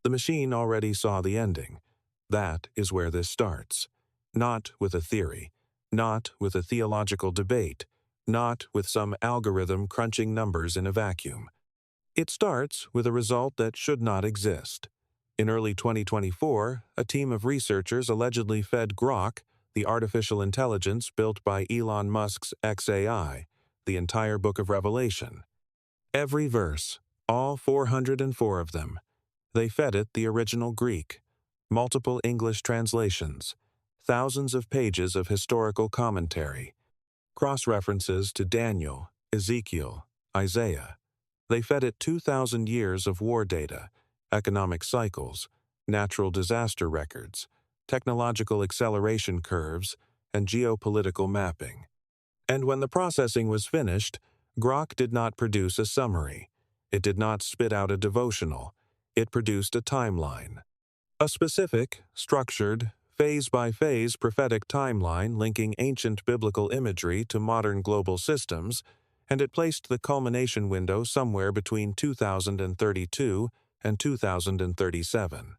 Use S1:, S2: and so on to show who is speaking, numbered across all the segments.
S1: The machine already saw the ending. That is where this starts. Not with a theory, not with a theological debate, not with some algorithm crunching numbers in a vacuum. It starts with a result that should not exist. In early 2024, a team of researchers allegedly fed Grok, the artificial intelligence built by Elon Musk's XAI, the entire book of Revelation. Every verse, all 404 of them. They fed it the original Greek, multiple English translations, thousands of pages of historical commentary, cross-references to Daniel, Ezekiel, Isaiah. They fed it 2,000 years of war data, economic cycles, natural disaster records, technological acceleration curves, and geopolitical mapping. And when the processing was finished, Grok did not produce a summary. It did not spit out a devotional. It produced a timeline. A specific, structured, phase-by-phase prophetic timeline linking ancient biblical imagery to modern global systems, and it placed the culmination window somewhere between 2032 and 2037.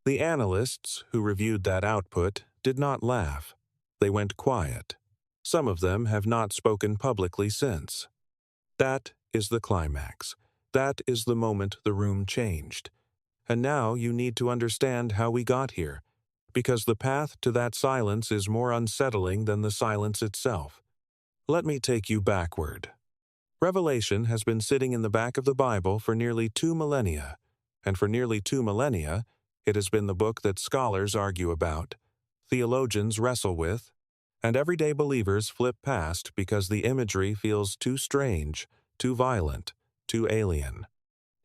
S1: The analysts who reviewed that output did not laugh. They went quiet. Some of them have not spoken publicly since. That is the climax. That is the moment the room changed. And now you need to understand how we got here, because the path to that silence is more unsettling than the silence itself. Let me take you backward. Revelation has been sitting in the back of the Bible for nearly 2 millennia, and for nearly 2 millennia, it has been the book that scholars argue about, theologians wrestle with, and everyday believers flip past because the imagery feels too strange, too violent, too alien.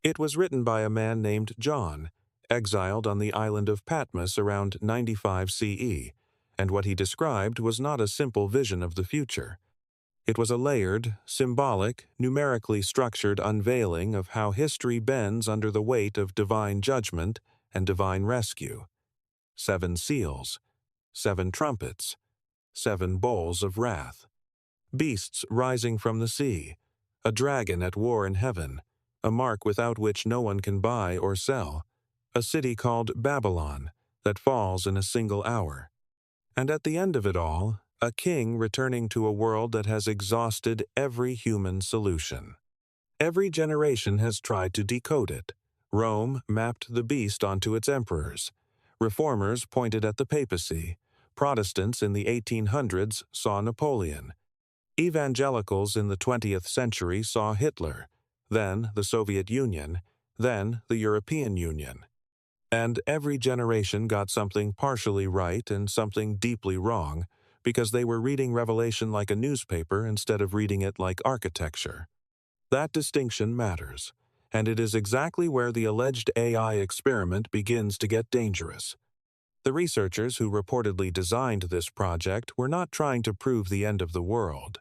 S1: It was written by a man named John, exiled on the island of Patmos around 95 CE, and what he described was not a simple vision of the future. It was a layered, symbolic, numerically structured unveiling of how history bends under the weight of divine judgment and divine rescue. 7 seals, 7 trumpets, 7 bowls of wrath, beasts rising from the sea, a dragon at war in heaven, a mark without which no one can buy or sell, a city called Babylon that falls in a single hour. And at the end of it all, a king returning to a world that has exhausted every human solution. Every generation has tried to decode it. Rome mapped the beast onto its emperors. Reformers pointed at the papacy. Protestants in the 1800s saw Napoleon. Evangelicals in the 20th century saw Hitler, then the Soviet Union, then the European Union. And every generation got something partially right and something deeply wrong because they were reading Revelation like a newspaper instead of reading it like architecture. That distinction matters, and it is exactly where the alleged AI experiment begins to get dangerous. The researchers who reportedly designed this project were not trying to prove the end of the world.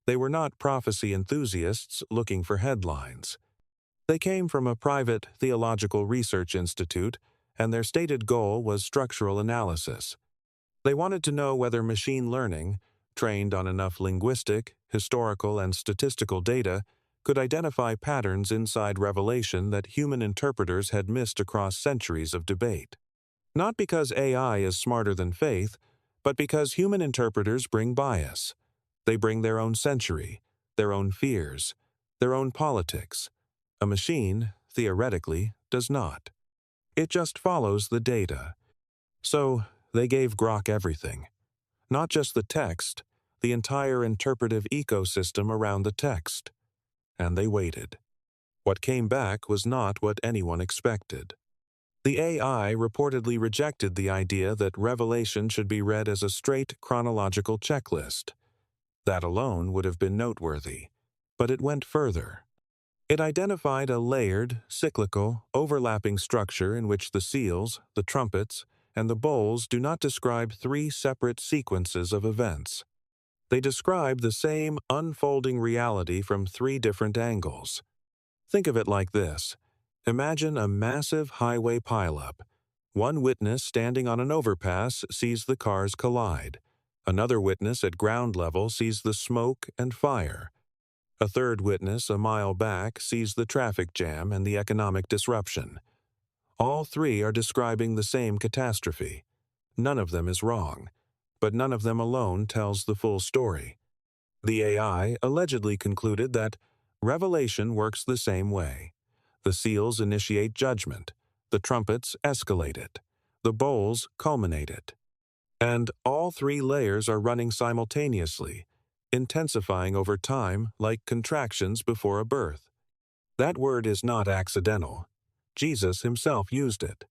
S1: They were not prophecy enthusiasts looking for headlines. They came from a private theological research institute, and their stated goal was structural analysis. They wanted to know whether machine learning, trained on enough linguistic, historical, and statistical data, could identify patterns inside Revelation that human interpreters had missed across centuries of debate. Not because AI is smarter than faith, but because human interpreters bring bias. They bring their own century, their own fears, their own politics. A machine, theoretically, does not. It just follows the data. So, they gave Grok everything. Not just the text, the entire interpretive ecosystem around the text. And they waited. What came back was not what anyone expected. The AI reportedly rejected the idea that Revelation should be read as a straight chronological checklist. That alone would have been noteworthy, but it went further. It identified a layered, cyclical, overlapping structure in which the seals, the trumpets, and the bowls do not describe 3 separate sequences of events. They describe the same unfolding reality from 3 different angles. Think of it like this. Imagine a massive highway pileup. One witness standing on an overpass sees the cars collide. Another witness at ground level sees the smoke and fire. A third witness a mile back sees the traffic jam and the economic disruption. All three are describing the same catastrophe. None of them is wrong, but none of them alone tells the full story. The AI allegedly concluded that revelation works the same way. The seals initiate judgment, the trumpets escalate it, the bowls culminate it. And all three layers are running simultaneously, intensifying over time like contractions before a birth. That word is not accidental. Jesus himself used it.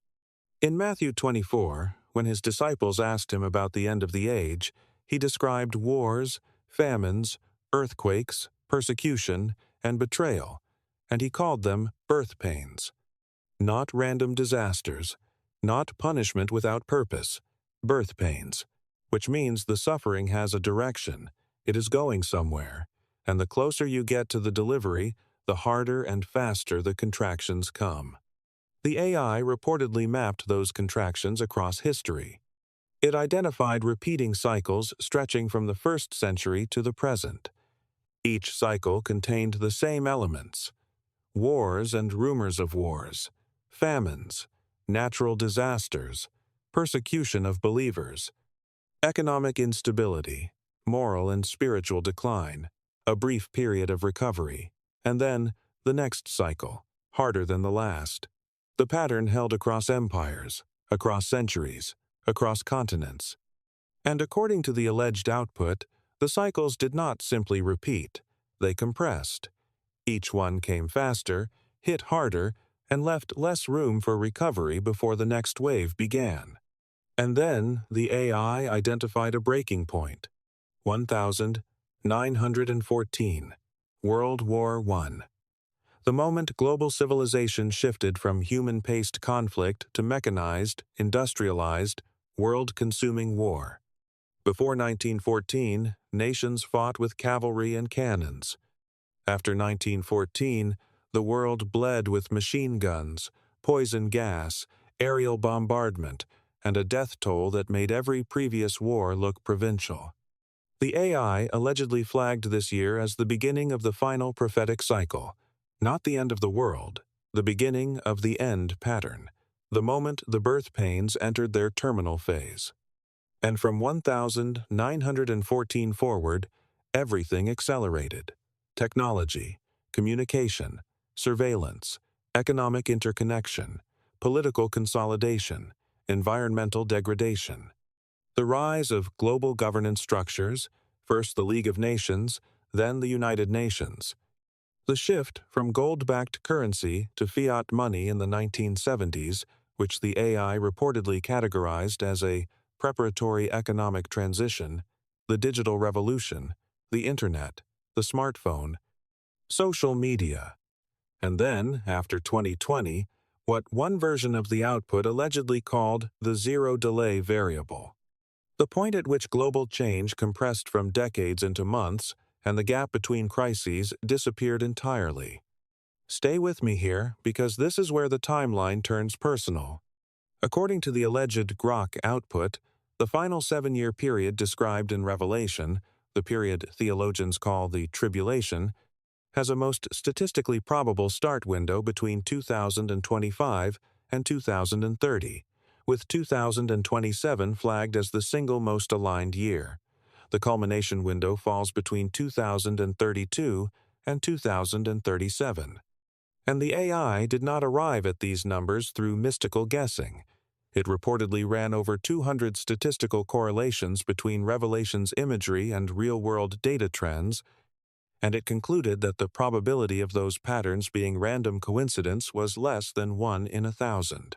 S1: In Matthew 24, when his disciples asked him about the end of the age, he described wars, famines, earthquakes, persecution, and betrayal, and he called them birth pains. Not random disasters, not punishment without purpose, birth pains, which means the suffering has a direction, it is going somewhere, and the closer you get to the delivery, the harder and faster the contractions come. The AI reportedly mapped those contractions across history. It identified repeating cycles stretching from the 1st century to the present. Each cycle contained the same elements: wars and rumors of wars, famines, natural disasters, persecution of believers, economic instability, moral and spiritual decline, a brief period of recovery, and then the next cycle, harder than the last. The pattern held across empires, across centuries, across continents. And according to the alleged output, the cycles did not simply repeat, they compressed. Each one came faster, hit harder, and left less room for recovery before the next wave began. And then the AI identified a breaking point: 1914, World War I. The moment global civilization shifted from human-paced conflict to mechanized, industrialized, world-consuming war. Before 1914, nations fought with cavalry and cannons. After 1914, the world bled with machine guns, poison gas, aerial bombardment, and a death toll that made every previous war look provincial. The AI allegedly flagged this year as the beginning of the final prophetic cycle. Not the end of the world, the beginning of the end pattern, the moment the birth pains entered their terminal phase. And from 1914 forward, everything accelerated. Technology, communication, surveillance, economic interconnection, political consolidation, environmental degradation. The rise of global governance structures, first the League of Nations, then the United Nations. The shift from gold-backed currency to fiat money in the 1970s, which the AI reportedly categorized as a preparatory economic transition, the digital revolution, the internet, the smartphone, social media. And then, after 2020, what one version of the output allegedly called the zero-delay variable. The point at which global change compressed from decades into months, and the gap between crises disappeared entirely. Stay with me here, because this is where the timeline turns personal. According to the alleged Grok output, the final 7-year period described in Revelation, the period theologians call the tribulation, has a most statistically probable start window between 2025 and 2030, with 2027 flagged as the single most aligned year. The culmination window falls between 2032 and 2037. And the AI did not arrive at these numbers through mystical guessing. It reportedly ran over 200 statistical correlations between Revelation's imagery and real-world data trends, and it concluded that the probability of those patterns being random coincidence was less than 1 in 1,000.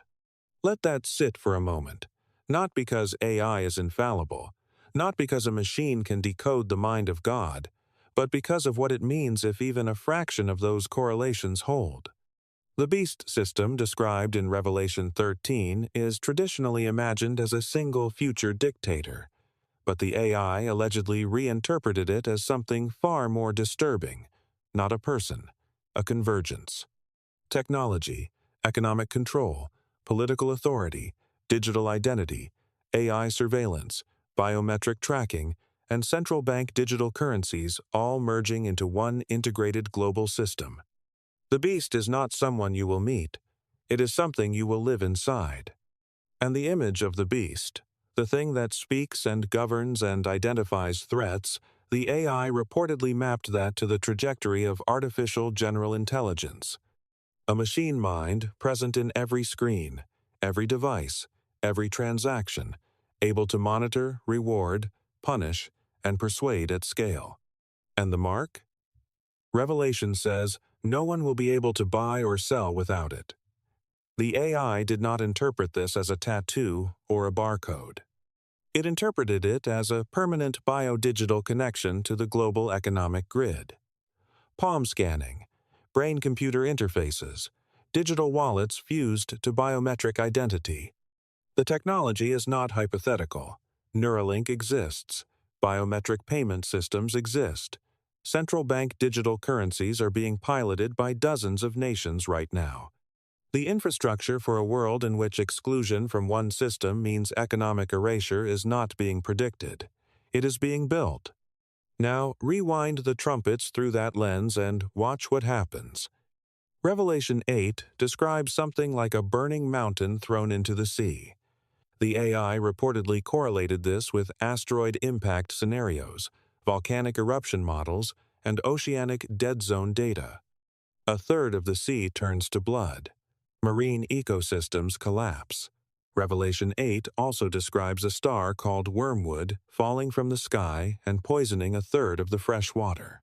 S1: Let that sit for a moment, not because AI is infallible, not because a machine can decode the mind of God, but because of what it means if even a fraction of those correlations hold. The beast system described in Revelation 13 is traditionally imagined as a single future dictator, but the AI allegedly reinterpreted it as something far more disturbing, not a person, a convergence. Technology, economic control, political authority, digital identity, AI surveillance, biometric tracking, and central bank digital currencies all merging into one integrated global system. The beast is not someone you will meet. It is something you will live inside. And the image of the beast, the thing that speaks and governs and identifies threats, the AI reportedly mapped that to the trajectory of artificial general intelligence. A machine mind present in every screen, every device, every transaction, able to monitor, reward, punish, and persuade at scale. And the mark? Revelation says no one will be able to buy or sell without it. The AI did not interpret this as a tattoo or a barcode. It interpreted it as a permanent biodigital connection to the global economic grid. Palm scanning, brain-computer interfaces, digital wallets fused to biometric identity. The technology is not hypothetical. Neuralink exists. Biometric payment systems exist. Central bank digital currencies are being piloted by dozens of nations right now. The infrastructure for a world in which exclusion from one system means economic erasure is not being predicted. It is being built. Now, rewind the trumpets through that lens and watch what happens. Revelation 8 describes something like a burning mountain thrown into the sea. The AI reportedly correlated this with asteroid impact scenarios, volcanic eruption models, and oceanic dead zone data. A third of the sea turns to blood. Marine ecosystems collapse. Revelation 8 also describes a star called wormwood falling from the sky and poisoning a third of the fresh water.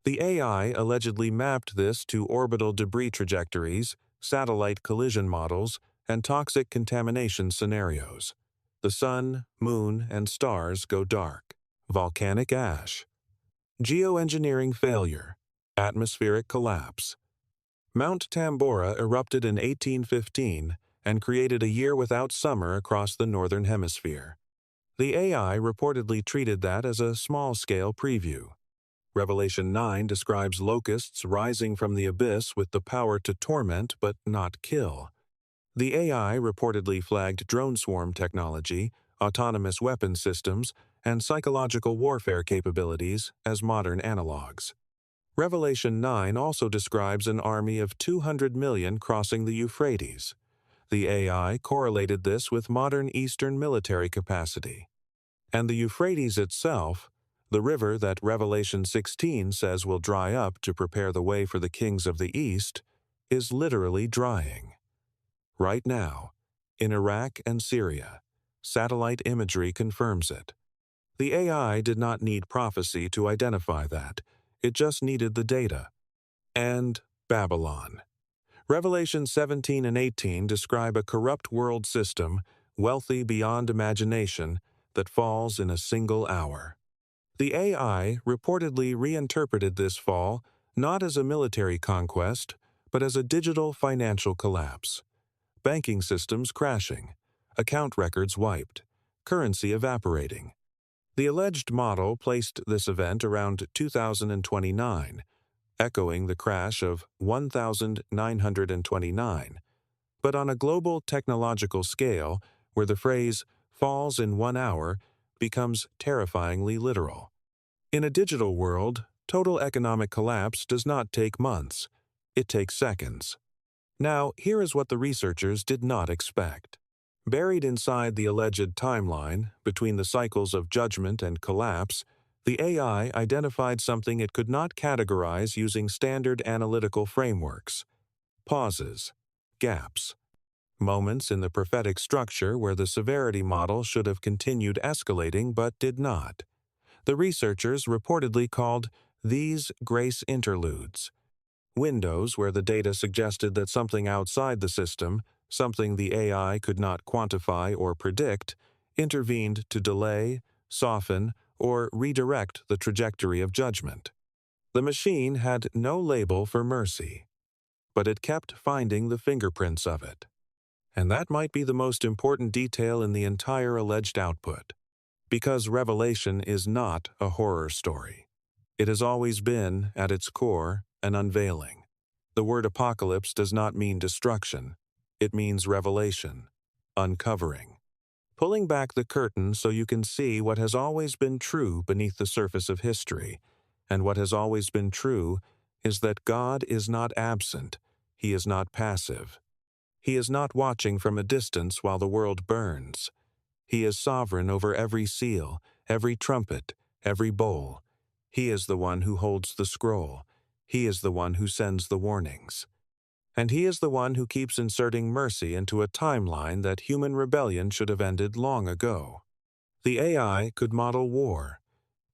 S1: The AI allegedly mapped this to orbital debris trajectories, satellite collision models, and toxic contamination scenarios. The sun, moon, and stars go dark. Volcanic ash. Geoengineering failure. Atmospheric collapse. Mount Tambora erupted in 1815 and created a year without summer across the northern hemisphere. The AI reportedly treated that as a small-scale preview. Revelation 9 describes locusts rising from the abyss with the power to torment but not kill. The AI reportedly flagged drone swarm technology, autonomous weapon systems, and psychological warfare capabilities as modern analogs. Revelation 9 also describes an army of 200 million crossing the Euphrates. The AI correlated this with modern Eastern military capacity. And the Euphrates itself, the river that Revelation 16 says will dry up to prepare the way for the kings of the East, is literally drying. Right now, in Iraq and Syria, satellite imagery confirms it. The AI did not need prophecy to identify that. It just needed the data. And Babylon. Revelation 17 and 18 describe a corrupt world system, wealthy beyond imagination, that falls in a single hour. The AI reportedly reinterpreted this fall not as a military conquest, but as a digital financial collapse. Banking systems crashing, account records wiped, currency evaporating. The alleged model placed this event around 2029, echoing the crash of 1929, but on a global technological scale where the phrase falls in 1 hour becomes terrifyingly literal. In a digital world, total economic collapse does not take months, it takes seconds. Now, here is what the researchers did not expect. Buried inside the alleged timeline, between the cycles of judgment and collapse, the AI identified something it could not categorize using standard analytical frameworks: pauses, gaps, moments in the prophetic structure where the severity model should have continued escalating but did not. The researchers reportedly called these grace interludes, windows where the data suggested that something outside the system, something the AI could not quantify or predict, intervened to delay, soften, or redirect the trajectory of judgment. The machine had no label for mercy, but it kept finding the fingerprints of it. And that might be the most important detail in the entire alleged output, because Revelation is not a horror story. It has always been, at its core, an unveiling. The word apocalypse does not mean destruction. It means revelation, uncovering. Pulling back the curtain so you can see what has always been true beneath the surface of history. And what has always been true is that God is not absent. He is not passive. He is not watching from a distance while the world burns. He is sovereign over every seal, every trumpet, every bowl. He is the one who holds the scroll. He is the one who sends the warnings. And he is the one who keeps inserting mercy into a timeline that human rebellion should have ended long ago. The AI could model war.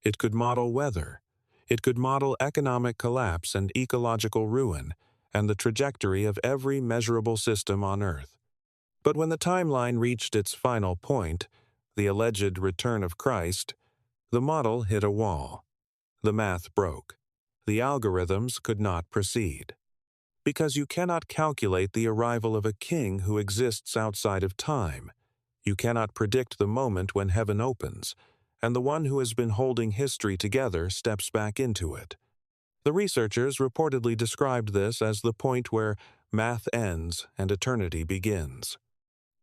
S1: It could model weather. It could model economic collapse and ecological ruin, and the trajectory of every measurable system on Earth. But when the timeline reached its final point, the alleged return of Christ, the model hit a wall. The math broke. The algorithms could not proceed. Because you cannot calculate the arrival of a king who exists outside of time. You cannot predict the moment when heaven opens, and the one who has been holding history together steps back into it. The researchers reportedly described this as the point where math ends and eternity begins.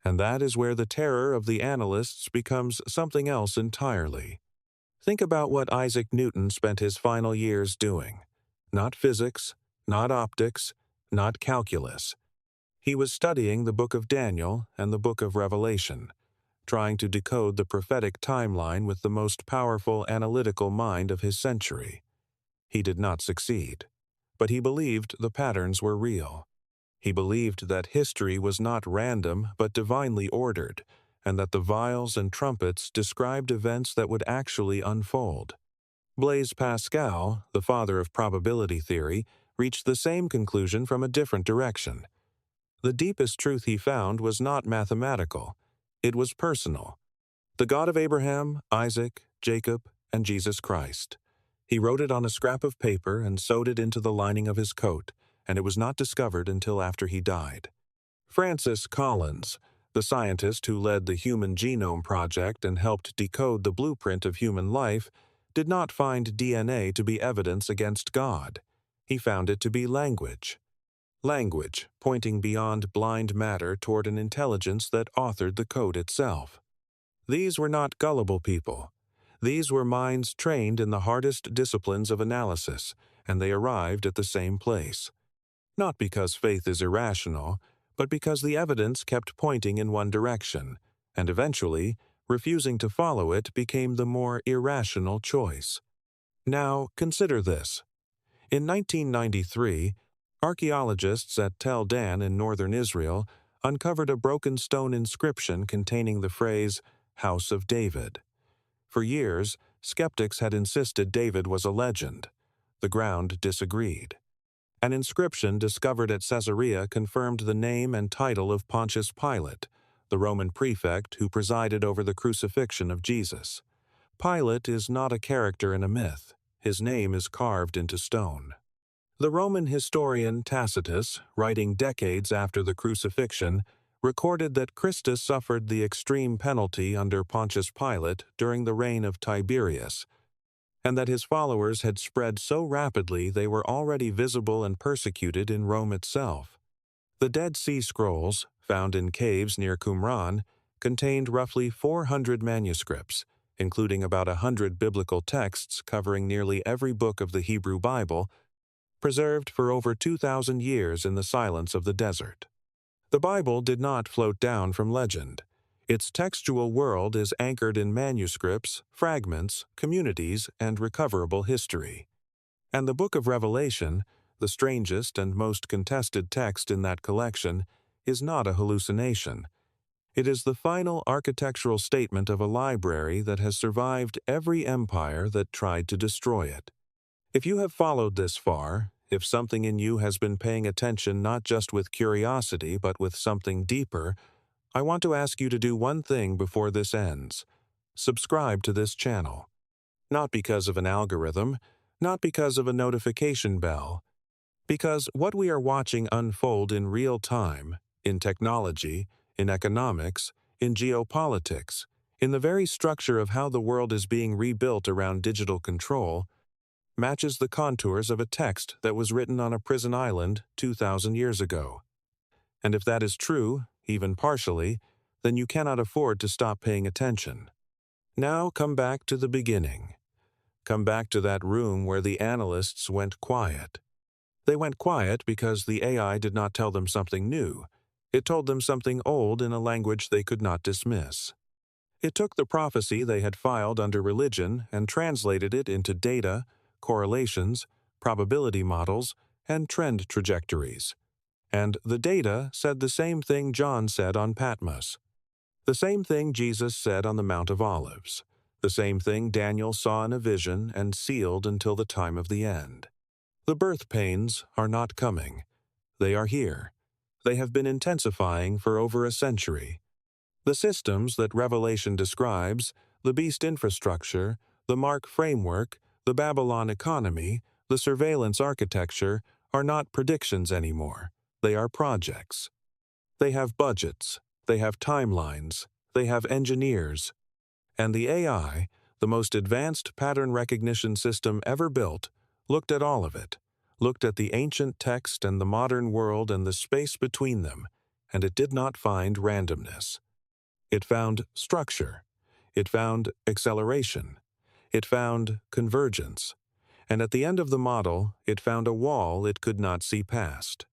S1: And that is where the terror of the analysts becomes something else entirely. Think about what Isaac Newton spent his final years doing. Not physics, not optics, not calculus. He was studying the book of Daniel and the book of Revelation, trying to decode the prophetic timeline with the most powerful analytical mind of his century. He did not succeed, but he believed the patterns were real. He believed that history was not random but divinely ordered, and that the vials and trumpets described events that would actually unfold. Blaise Pascal, the father of probability theory, reached the same conclusion from a different direction. The deepest truth he found was not mathematical. It was personal. The God of Abraham, Isaac, Jacob, and Jesus Christ. He wrote it on a scrap of paper and sewed it into the lining of his coat, and it was not discovered until after he died. Francis Collins, the scientist who led the Human Genome Project and helped decode the blueprint of human life, did not find DNA to be evidence against God. He found it to be language. Language pointing beyond blind matter toward an intelligence that authored the code itself. These were not gullible people. These were minds trained in the hardest disciplines of analysis, and they arrived at the same place. Not because faith is irrational, but because the evidence kept pointing in one direction, and eventually, refusing to follow it became the more irrational choice. Now, consider this. In 1993, archaeologists at Tel Dan in northern Israel uncovered a broken stone inscription containing the phrase, House of David. For years, skeptics had insisted David was a legend. The ground disagreed. An inscription discovered at Caesarea confirmed the name and title of Pontius Pilate, the Roman prefect who presided over the crucifixion of Jesus. Pilate is not a character in a myth. His name is carved into stone. The Roman historian Tacitus, writing decades after the crucifixion, recorded that Christus suffered the extreme penalty under Pontius Pilate during the reign of Tiberius, and that his followers had spread so rapidly they were already visible and persecuted in Rome itself. The Dead Sea Scrolls, found in caves near Qumran, contained roughly 400 manuscripts, including about 100 biblical texts covering nearly every book of the Hebrew Bible, preserved for over 2,000 years in the silence of the desert. The Bible did not float down from legend. Its textual world is anchored in manuscripts, fragments, communities, and recoverable history. And the Book of Revelation, the strangest and most contested text in that collection, is not a hallucination. It is the final architectural statement of a library that has survived every empire that tried to destroy it. If you have followed this far, if something in you has been paying attention not just with curiosity but with something deeper, I want to ask you to do one thing before this ends. Subscribe to this channel. Not because of an algorithm, not because of a notification bell, because what we are watching unfold in real time, in technology, in economics, in geopolitics, in the very structure of how the world is being rebuilt around digital control, matches the contours of a text that was written on a prison island 2,000 years ago. And if that is true, even partially, then you cannot afford to stop paying attention. Now come back to the beginning. Come back to that room where the analysts went quiet. They went quiet because the AI did not tell them something new. It told them something old in a language they could not dismiss. It took the prophecy they had filed under religion and translated it into data, correlations, probability models, and trend trajectories. And the data said the same thing John said on Patmos, the same thing Jesus said on the Mount of Olives, the same thing Daniel saw in a vision and sealed until the time of the end. The birth pains are not coming. They are here. They have been intensifying for over a century. The systems that Revelation describes, the beast infrastructure, the Mark framework, the Babylon economy, the surveillance architecture, are not predictions anymore. They are projects. They have budgets. They have timelines. They have engineers. And the AI, the most advanced pattern recognition system ever built, looked at all of it, looked at the ancient text and the modern world and the space between them, and it did not find randomness. It found structure. It found acceleration. It found convergence. And at the end of the model, it found a wall it could not see past.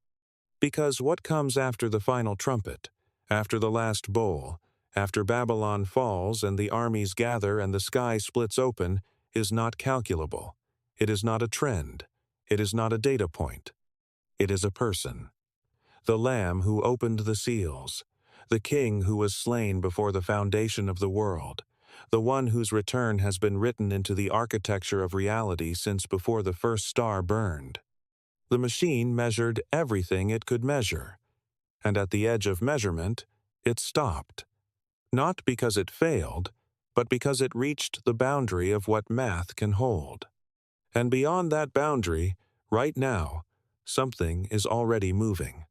S1: Because what comes after the final trumpet, after the last bowl, after Babylon falls and the armies gather and the sky splits open, is not calculable. It is not a trend. It is not a data point. It is a person. The Lamb who opened the seals, the King who was slain before the foundation of the world, the one whose return has been written into the architecture of reality since before the first star burned. The machine measured everything it could measure, and at the edge of measurement, it stopped. Not because it failed, but because it reached the boundary of what math can hold. And beyond that boundary, right now, something is already moving.